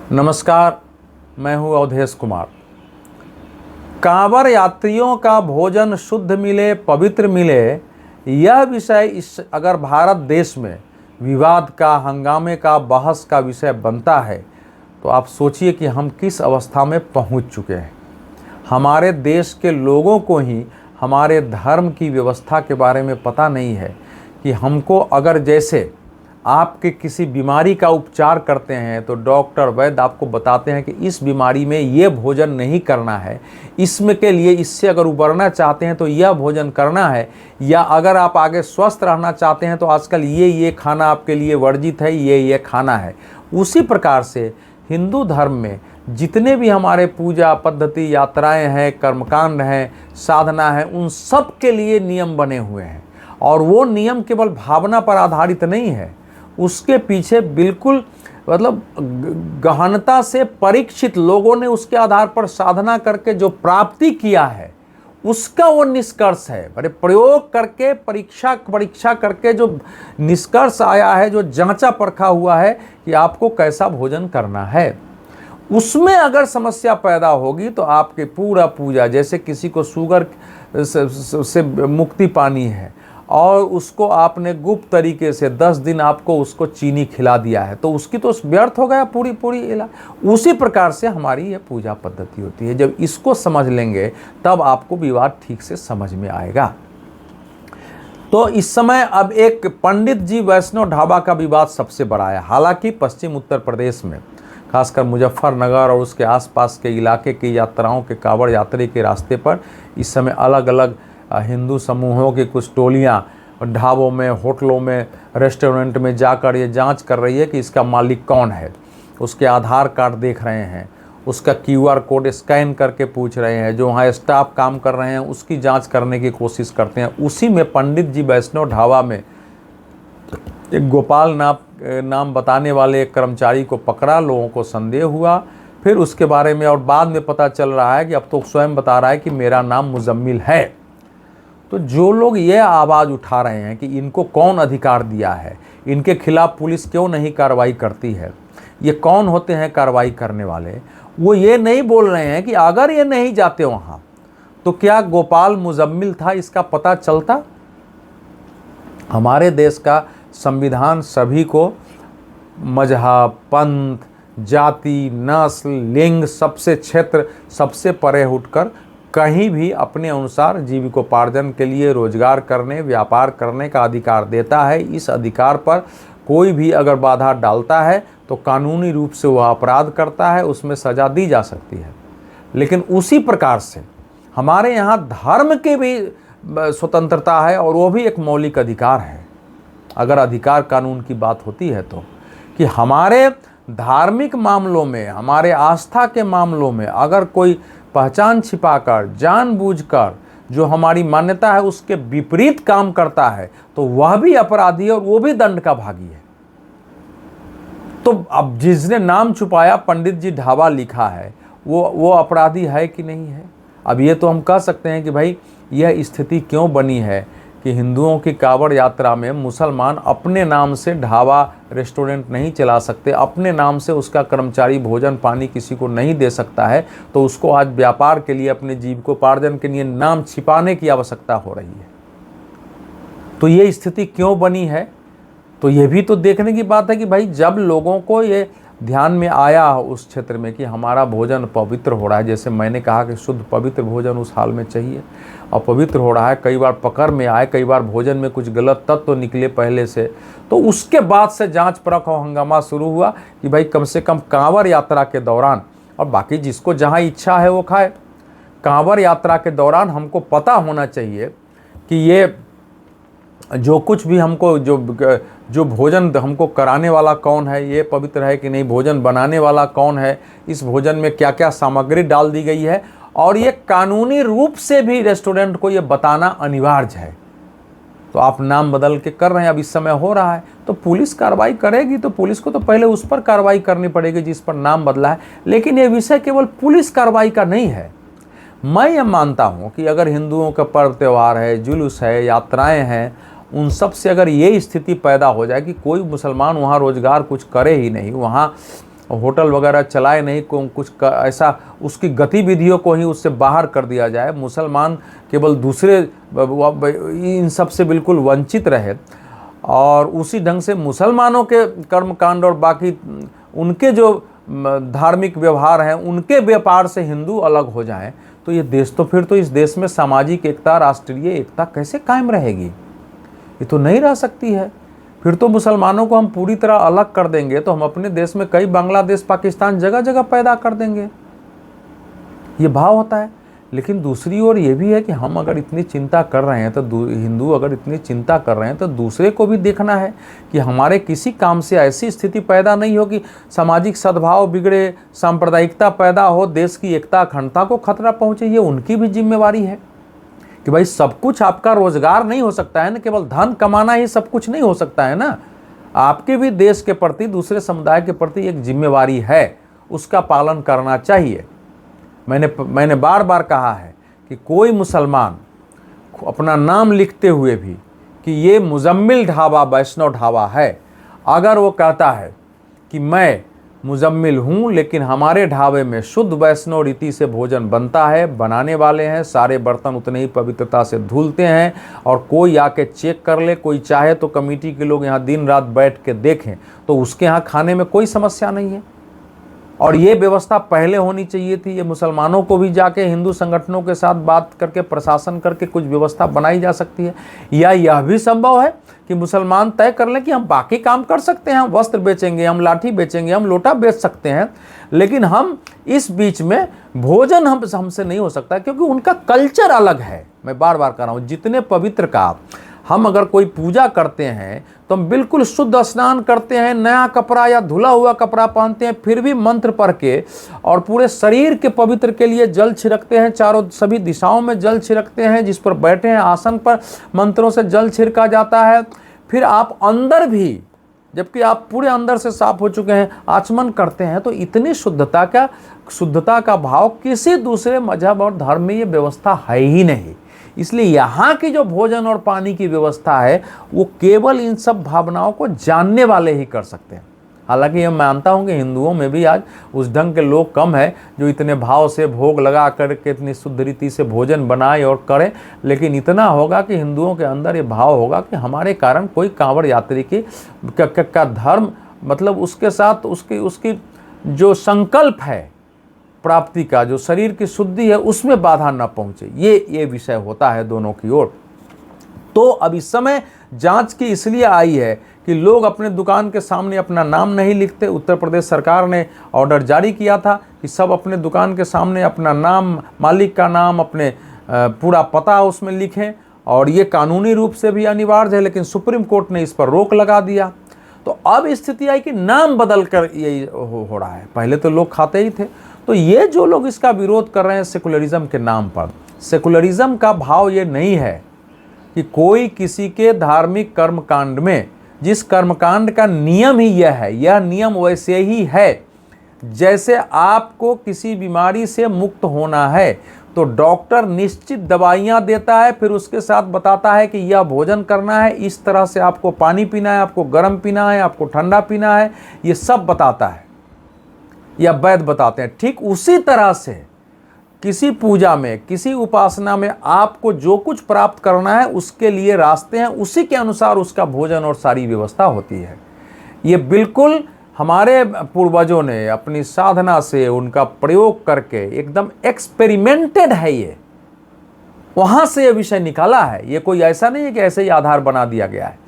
नमस्कार, मैं हूं अवधेश कुमार। कांवड़ यात्रियों का भोजन शुद्ध मिले, पवित्र मिले, यह विषय अगर भारत देश में विवाद का, हंगामे का, बहस का विषय बनता है तो आप सोचिए कि हम किस अवस्था में पहुंच चुके हैं। हमारे देश के लोगों को ही हमारे धर्म की व्यवस्था के बारे में पता नहीं है कि हमको अगर जैसे आपके किसी बीमारी का उपचार करते हैं तो डॉक्टर वैद्य आपको बताते हैं कि इस बीमारी में ये भोजन नहीं करना है, इसमें के लिए इससे अगर उबरना चाहते हैं तो यह भोजन करना है, या अगर आप आगे स्वस्थ रहना चाहते हैं तो आजकल ये खाना आपके लिए वर्जित है, ये खाना है। उसी प्रकार से हिंदू धर्म में जितने भी हमारे पूजा पद्धति, यात्राएं हैं, कर्मकांड हैं, साधना है, उन सब के लिए नियम बने हुए हैं। और वो नियम केवल भावना पर आधारित नहीं है, उसके पीछे बिल्कुल गहनता से परीक्षित लोगों ने उसके आधार पर साधना करके जो प्राप्ति किया है उसका वो निष्कर्ष है। बड़े प्रयोग करके परीक्षा करके जो निष्कर्ष आया है, जो जांचा परखा हुआ है कि आपको कैसा भोजन करना है, उसमें अगर समस्या पैदा होगी तो आपके पूरा पूजा, जैसे किसी को शुगर से मुक्ति पानी है और उसको आपने गुप्त तरीके से 10 दिन आपको उसको चीनी खिला दिया है तो उसकी तो व्यर्थ हो गया पूरी इलाज। उसी प्रकार से हमारी ये पूजा पद्धति होती है। जब इसको समझ लेंगे तब आपको विवाद ठीक से समझ में आएगा। तो इस समय अब एक पंडित जी वैष्णव ढाबा का विवाद सबसे बड़ा है। हालांकि पश्चिम उत्तर प्रदेश में खासकर मुजफ्फरनगर और उसके आसपास के इलाके की यात्राओं के कांवड़ यात्री के रास्ते पर इस समय अलग अलग हिंदू समूहों की कुछ टोलियां ढाबों में, होटलों में, रेस्टोरेंट में जाकर ये जांच कर रही है कि इसका मालिक कौन है। उसके आधार कार्ड देख रहे हैं, उसका QR कोड स्कैन करके पूछ रहे हैं, जो वहाँ स्टाफ काम कर रहे हैं उसकी जांच करने की कोशिश करते हैं। उसी में पंडित जी वैष्णव ढाबा में एक गोपाल नाम बताने वाले एक कर्मचारी को पकड़ा। लोगों को संदेह हुआ, फिर उसके बारे में और बाद में पता चल रहा है कि अब तो स्वयं बता रहा है कि मेरा नाम मुजम्मिल है। तो जो लोग ये आवाज़ उठा रहे हैं कि इनको कौन अधिकार दिया है, इनके खिलाफ पुलिस क्यों नहीं कार्रवाई करती है, ये कौन होते हैं कार्रवाई करने वाले, वो ये नहीं बोल रहे हैं कि अगर ये नहीं जाते वहाँ तो क्या गोपाल मुजम्मिल था इसका पता चलता। हमारे देश का संविधान सभी को मजहब, पंथ, जाति, नस्ल, लिंग, सबसे क्षेत्र, सबसे परे उठकर कहीं भी अपने अनुसार जीविकोपार्जन के लिए रोजगार करने, व्यापार करने का अधिकार देता है। इस अधिकार पर कोई भी अगर बाधा डालता है तो कानूनी रूप से वह अपराध करता है, उसमें सज़ा दी जा सकती है। लेकिन उसी प्रकार से हमारे यहाँ धर्म की भी स्वतंत्रता है और वो भी एक मौलिक अधिकार है। अगर अधिकार कानून की बात होती है तो कि हमारे धार्मिक मामलों में, हमारे आस्था के मामलों में अगर कोई पहचान छिपाकर, जानबूझकर जो हमारी मान्यता है उसके विपरीत काम करता है तो वह भी अपराधी है और वो भी दंड का भागी है। तो अब जिसने नाम छुपाया, पंडित जी ढाबा लिखा है, वो अपराधी है कि नहीं है। अब ये तो हम कह सकते हैं कि भाई यह स्थिति क्यों बनी है कि हिंदुओं की कांवड़ यात्रा में मुसलमान अपने नाम से ढाबा, रेस्टोरेंट नहीं चला सकते, अपने नाम से उसका कर्मचारी भोजन पानी किसी को नहीं दे सकता है, तो उसको आज व्यापार के लिए, अपने जीविकोपार्जन के लिए नाम छिपाने की आवश्यकता हो रही है। तो ये स्थिति क्यों बनी है, तो ये भी तो देखने की बात है कि भाई जब लोगों को ये ध्यान में आया उस क्षेत्र में कि हमारा भोजन पवित्र हो रहा है, जैसे मैंने कहा कि शुद्ध पवित्र भोजन उस हाल में चाहिए, और पवित्र हो रहा है, कई बार पकड़ में आए, कई बार भोजन में कुछ गलत तत्व तो निकले पहले से, तो उसके बाद से जांच परख और हंगामा शुरू हुआ कि भाई कम से कम कांवड़ यात्रा के दौरान, और बाकी जिसको जहाँ इच्छा है वो खाए, कांवड़ यात्रा के दौरान हमको पता होना चाहिए कि ये जो कुछ भी हमको जो भोजन हमको कराने वाला कौन है, ये पवित्र है कि नहीं, भोजन बनाने वाला कौन है, इस भोजन में क्या क्या सामग्री डाल दी गई है, और ये कानूनी रूप से भी रेस्टोरेंट को ये बताना अनिवार्य है। तो आप नाम बदल के कर रहे हैं, अब इस समय हो रहा है तो पुलिस कार्रवाई करेगी, तो पुलिस को तो पहले उस पर कार्रवाई करनी पड़ेगी जिस पर नाम बदला है। लेकिन ये विषय केवल पुलिस कार्रवाई का नहीं है। मैं ये मानता हूँ कि अगर हिंदुओं का पर्व त्यौहार है, जुलूस है, यात्राएं हैं, उन सब से अगर ये स्थिति पैदा हो जाए कि कोई मुसलमान वहाँ रोजगार कुछ करे ही नहीं, वहाँ होटल वगैरह चलाए नहीं, ऐसा उसकी गतिविधियों को ही उससे बाहर कर दिया जाए, मुसलमान केवल दूसरे इन सब से बिल्कुल वंचित रहे और उसी ढंग से मुसलमानों के कर्मकांड और बाकी उनके जो धार्मिक व्यवहार हैं उनके व्यापार से हिंदू अलग हो जाएं, तो ये देश तो फिर तो इस देश में सामाजिक एकता, राष्ट्रीय एकता कैसे कायम रहेगी? ये तो नहीं रह सकती है। फिर तो मुसलमानों को हम पूरी तरह अलग कर देंगे तो हम अपने देश में कई बांग्लादेश, पाकिस्तान जगह जगह पैदा कर देंगे, ये भाव होता है। लेकिन दूसरी ओर ये भी है कि हम अगर इतनी चिंता कर रहे हैं तो हिंदू अगर इतनी चिंता कर रहे हैं तो दूसरे को भी देखना है कि हमारे किसी काम से ऐसी स्थिति पैदा नहीं हो कि सामाजिक सद्भाव बिगड़े, सांप्रदायिकता पैदा हो, देश की एकता अखंडता को खतरा पहुँचे। ये उनकी भी जिम्मेवारी है कि भाई सब कुछ आपका रोजगार नहीं हो सकता है ना, केवल धन कमाना ही सब कुछ नहीं हो सकता है ना। आपके भी देश के प्रति, दूसरे समुदाय के प्रति एक जिम्मेवारी है, उसका पालन करना चाहिए। मैंने बार बार कहा है कि कोई मुसलमान अपना नाम लिखते हुए भी कि ये मुजम्मिल ढाबा वैष्णव ढाबा है, अगर वो कहता है कि मैं मुजम्मिल हूँ लेकिन हमारे ढाबे में शुद्ध वैष्णव रीति से भोजन बनता है, बनाने वाले हैं, सारे बर्तन उतने ही पवित्रता से धुलते हैं और कोई आके चेक कर ले, कोई चाहे तो कमेटी के लोग यहाँ दिन रात बैठ के देखें, तो उसके यहाँ खाने में कोई समस्या नहीं है। और ये व्यवस्था पहले होनी चाहिए थी। ये मुसलमानों को भी जाके हिंदू संगठनों के साथ बात करके, प्रशासन करके कुछ व्यवस्था बनाई जा सकती है। या यह भी संभव है कि मुसलमान तय कर लें कि हम बाकी काम कर सकते हैं, हम वस्त्र बेचेंगे, हम लाठी बेचेंगे, हम लोटा बेच सकते हैं, लेकिन हम इस बीच में भोजन हमसे नहीं हो सकता, क्योंकि उनका कल्चर अलग है। मैं बार बार कह रहा हूँ, जितने पवित्र का हम अगर कोई पूजा करते हैं तो हम बिल्कुल शुद्ध स्नान करते हैं, नया कपड़ा या धुला हुआ कपड़ा पहनते हैं, फिर भी मंत्र पढ़ के और पूरे शरीर के पवित्र के लिए जल छिड़कते हैं, चारों सभी दिशाओं में जल छिड़कते हैं, जिस पर बैठे हैं आसन पर मंत्रों से जल छिड़का जाता है। फिर आप अंदर भी, जबकि आप पूरे अंदर से साफ हो चुके हैं, आचमन करते हैं, तो इतनी शुद्धता का भाव किसी दूसरे मजहब और धर्म में ये व्यवस्था है ही नहीं। इसलिए यहाँ की जो भोजन और पानी की व्यवस्था है वो केवल इन सब भावनाओं को जानने वाले ही कर सकते हैं। हालांकि मैं मानता हूँ कि हिंदुओं में भी आज उस ढंग के लोग कम है जो इतने भाव से भोग लगा करके इतनी शुद्ध रीति से भोजन बनाए और करें, लेकिन इतना होगा कि हिंदुओं के अंदर ये भाव होगा कि हमारे कारण कोई कांवड़ यात्री का धर्म, मतलब उसके साथ उसकी जो संकल्प है प्राप्ति का, जो शरीर की शुद्धि है, उसमें बाधा न पहुंचे। ये विषय होता है दोनों की ओर। तो अब इस समय जांच की इसलिए आई है कि लोग अपने दुकान के सामने अपना नाम नहीं लिखते। उत्तर प्रदेश सरकार ने ऑर्डर जारी किया था कि सब अपने दुकान के सामने अपना नाम, मालिक का नाम, अपने पूरा पता उसमें लिखें, और ये कानूनी रूप से भी अनिवार्य है, लेकिन सुप्रीम कोर्ट ने इस पर रोक लगा दिया। तो अब स्थिति आई कि नाम बदल कर यही हो रहा है। पहले तो लोग खाते ही थे। तो ये जो लोग इसका विरोध कर रहे हैं सेकुलरिज्म के नाम पर, सेकुलरिज्म का भाव ये नहीं है कि कोई किसी के धार्मिक कर्मकांड में, जिस कर्मकांड का नियम ही यह है, यह नियम वैसे ही है जैसे आपको किसी बीमारी से मुक्त होना है तो डॉक्टर निश्चित दवाइयाँ देता है, फिर उसके साथ बताता है कि यह भोजन करना है, इस तरह से आपको पानी पीना है, आपको गर्म पीना है, आपको ठंडा पीना है, ये सब बताता है या वैद्य बताते हैं। ठीक उसी तरह से किसी पूजा में, किसी उपासना में आपको जो कुछ प्राप्त करना है उसके लिए रास्ते हैं, उसी के अनुसार उसका भोजन और सारी व्यवस्था होती है। ये बिल्कुल हमारे पूर्वजों ने अपनी साधना से, उनका प्रयोग करके एकदम एक्सपेरिमेंटेड है, ये वहाँ से ये विषय निकाला है। ये कोई ऐसा नहीं है कि ऐसे ही आधार बना दिया गया है।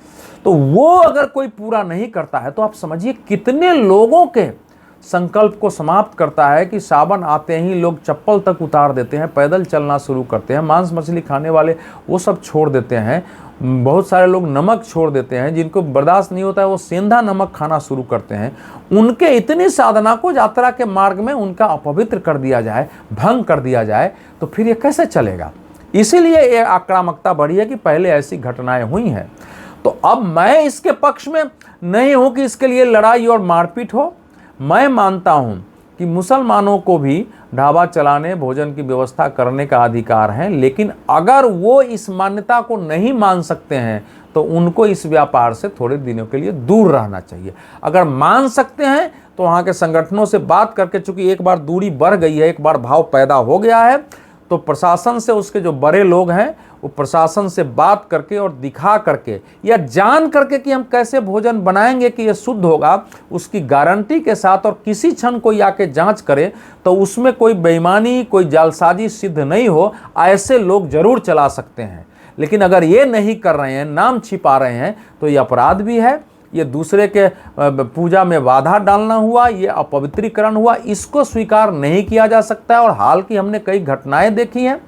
तो वो अगर कोई पूरा नहीं करता है तो आप समझिए कितने लोगों के संकल्प को समाप्त करता है कि सावन आते ही लोग चप्पल तक उतार देते हैं, पैदल चलना शुरू करते हैं, मांस मछली खाने वाले वो सब छोड़ देते हैं, बहुत सारे लोग नमक छोड़ देते हैं, जिनको बर्दाश्त नहीं होता है वो सेंधा नमक खाना शुरू करते हैं। उनके इतनी साधना को यात्रा के मार्ग में उनका अपवित्र कर दिया जाए, भंग कर दिया जाए, तो फिर ये कैसे चलेगा? इसीलिए ये आक्रामकता बढ़ी है कि पहले ऐसी घटनाएं हुई हैं। तो अब मैं इसके पक्ष में नहीं हूं कि इसके लिए लड़ाई और मारपीट हो। मैं मानता हूं कि मुसलमानों को भी ढाबा चलाने, भोजन की व्यवस्था करने का अधिकार है, लेकिन अगर वो इस मान्यता को नहीं मान सकते हैं तो उनको इस व्यापार से थोड़े दिनों के लिए दूर रहना चाहिए। अगर मान सकते हैं तो वहाँ के संगठनों से बात करके, चूंकि एक बार दूरी बढ़ गई है, एक बार भाव पैदा हो गया है, तो प्रशासन से उसके जो बड़े लोग हैं वो प्रशासन से बात करके और दिखा करके या जान करके कि हम कैसे भोजन बनाएंगे कि ये शुद्ध होगा, उसकी गारंटी के साथ, और किसी क्षण कोई आके जांच करे तो उसमें कोई बेईमानी, कोई जालसाजी सिद्ध नहीं हो, ऐसे लोग जरूर चला सकते हैं। लेकिन अगर ये नहीं कर रहे हैं, नाम छिपा रहे हैं, तो ये अपराध भी है, ये दूसरे के पूजा में बाधा डालना हुआ, ये अपवित्रीकरण हुआ, इसको स्वीकार नहीं किया जा सकता है। और हाल की हमने कई घटनाएं देखी हैं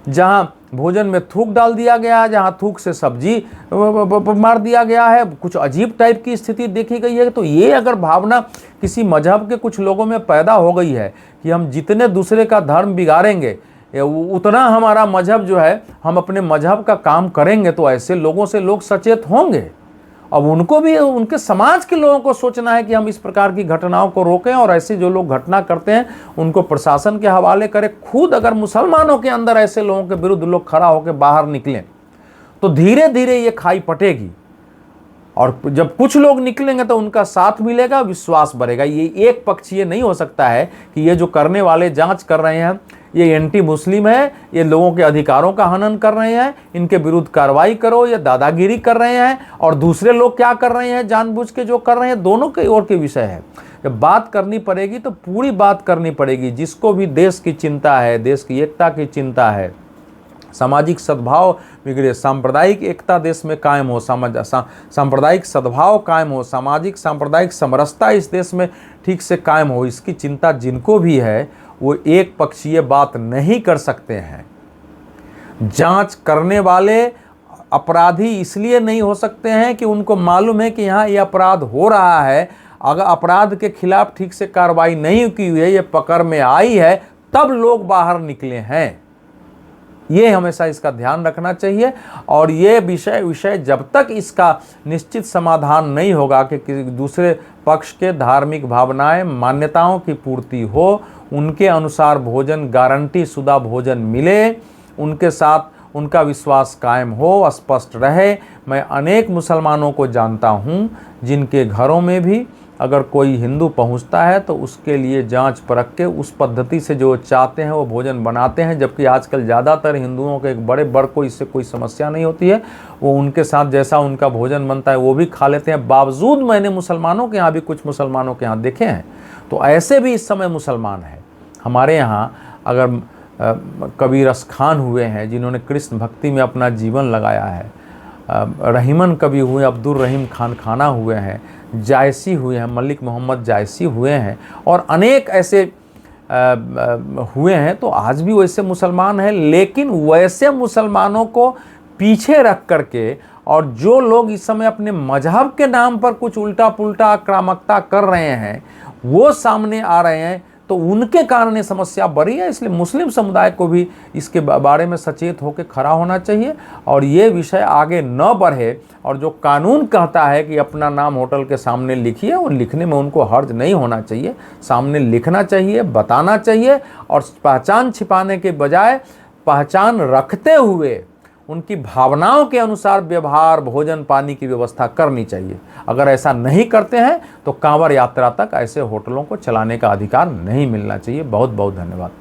जहां भोजन में थूक डाल दिया गया है, जहां थूक से सब्जी मार दिया गया है, कुछ अजीब टाइप की स्थिति देखी गई है। तो ये अगर भावना किसी मजहब के कुछ लोगों में पैदा हो गई है कि हम जितने दूसरे का धर्म बिगाड़ेंगे उतना हमारा मजहब जो है, हम अपने मजहब का काम करेंगे, तो ऐसे लोगों से लोग सचेत होंगे। अब उनको भी, उनके समाज के लोगों को सोचना है कि हम इस प्रकार की घटनाओं को रोकें, और ऐसे जो लोग घटना करते हैं उनको प्रशासन के हवाले करें। खुद अगर मुसलमानों के अंदर ऐसे लोगों के विरुद्ध लोग खड़ा होकर बाहर निकलें तो धीरे धीरे ये खाई पटेगी, और जब कुछ लोग निकलेंगे तो उनका साथ मिलेगा, विश्वास बढ़ेगा। ये एक पक्षीय नहीं हो सकता है कि ये जो करने वाले जांच कर रहे हैं ये एंटी मुस्लिम है, ये लोगों के अधिकारों का हनन कर रहे हैं, इनके विरुद्ध कार्रवाई करो, ये दादागिरी कर रहे हैं, और दूसरे लोग क्या कर रहे हैं जानबूझ के जो कर रहे हैं, दोनों के ओर के विषय है। जब बात करनी पड़ेगी तो पूरी बात करनी पड़ेगी। जिसको भी देश की चिंता है, देश की एकता की चिंता है, सामाजिक सद्भाव बिगड़े, सांप्रदायिक एकता देश में कायम हो, सांप्रदायिक सद्भाव कायम हो, सामाजिक सांप्रदायिक समरसता इस देश में ठीक से कायम हो, इसकी चिंता जिनको भी है वो एक पक्षीय बात नहीं कर सकते हैं। जांच करने वाले अपराधी इसलिए नहीं हो सकते हैं कि उनको मालूम है कि यहाँ ये अपराध हो रहा है, अगर अपराध के खिलाफ ठीक से कार्रवाई नहीं की हुई है, ये पकड़ में आई है, तब लोग बाहर निकले हैं। ये हमेशा इसका ध्यान रखना चाहिए। और ये विषय जब तक इसका निश्चित समाधान नहीं होगा कि किसी दूसरे पक्ष के धार्मिक भावनाएं, मान्यताओं की पूर्ति हो, उनके अनुसार भोजन, गारंटी शुदा भोजन मिले, उनके साथ उनका विश्वास कायम हो, स्पष्ट रहे। मैं अनेक मुसलमानों को जानता हूँ जिनके घरों में भी अगर कोई हिंदू पहुंचता है तो उसके लिए जांच परख के उस पद्धति से जो चाहते हैं वो भोजन बनाते हैं। जबकि आजकल ज़्यादातर हिंदुओं के एक बड़ को इससे कोई समस्या नहीं होती है, वो उनके साथ जैसा उनका भोजन बनता है वो भी खा लेते हैं। बावजूद मैंने मुसलमानों के यहाँ भी, कुछ मुसलमानों के यहाँ देखे हैं, तो ऐसे भी इस समय मुसलमान हैं हमारे यहाँ। अगर कबीर खान हुए हैं जिन्होंने कृष्ण भक्ति में अपना जीवन लगाया है, रहीमन कवि हुए, अब्दुल रहीम खान खाना हुए हैं, जायसी हुए हैं, मलिक मोहम्मद जायसी हुए हैं, और अनेक ऐसे हुए हैं। तो आज भी वैसे मुसलमान हैं, लेकिन वैसे मुसलमानों को पीछे रख करके, और जो लोग इस समय अपने मजहब के नाम पर कुछ उल्टा पुल्टा आक्रामकता कर रहे हैं वो सामने आ रहे हैं, तो उनके कारण ये समस्या बढ़ी है। इसलिए मुस्लिम समुदाय को भी इसके बारे में सचेत होकर खड़ा होना चाहिए, और ये विषय आगे न बढ़े। और जो कानून कहता है कि अपना नाम होटल के सामने लिखिए, और लिखने में उनको हर्ज नहीं होना चाहिए, सामने लिखना चाहिए, बताना चाहिए, और पहचान छिपाने के बजाय पहचान रखते हुए उनकी भावनाओं के अनुसार व्यवहार, भोजन पानी की व्यवस्था करनी चाहिए। अगर ऐसा नहीं करते हैं तो कांवड़ यात्रा तक ऐसे होटलों को चलाने का अधिकार नहीं मिलना चाहिए। बहुत बहुत धन्यवाद।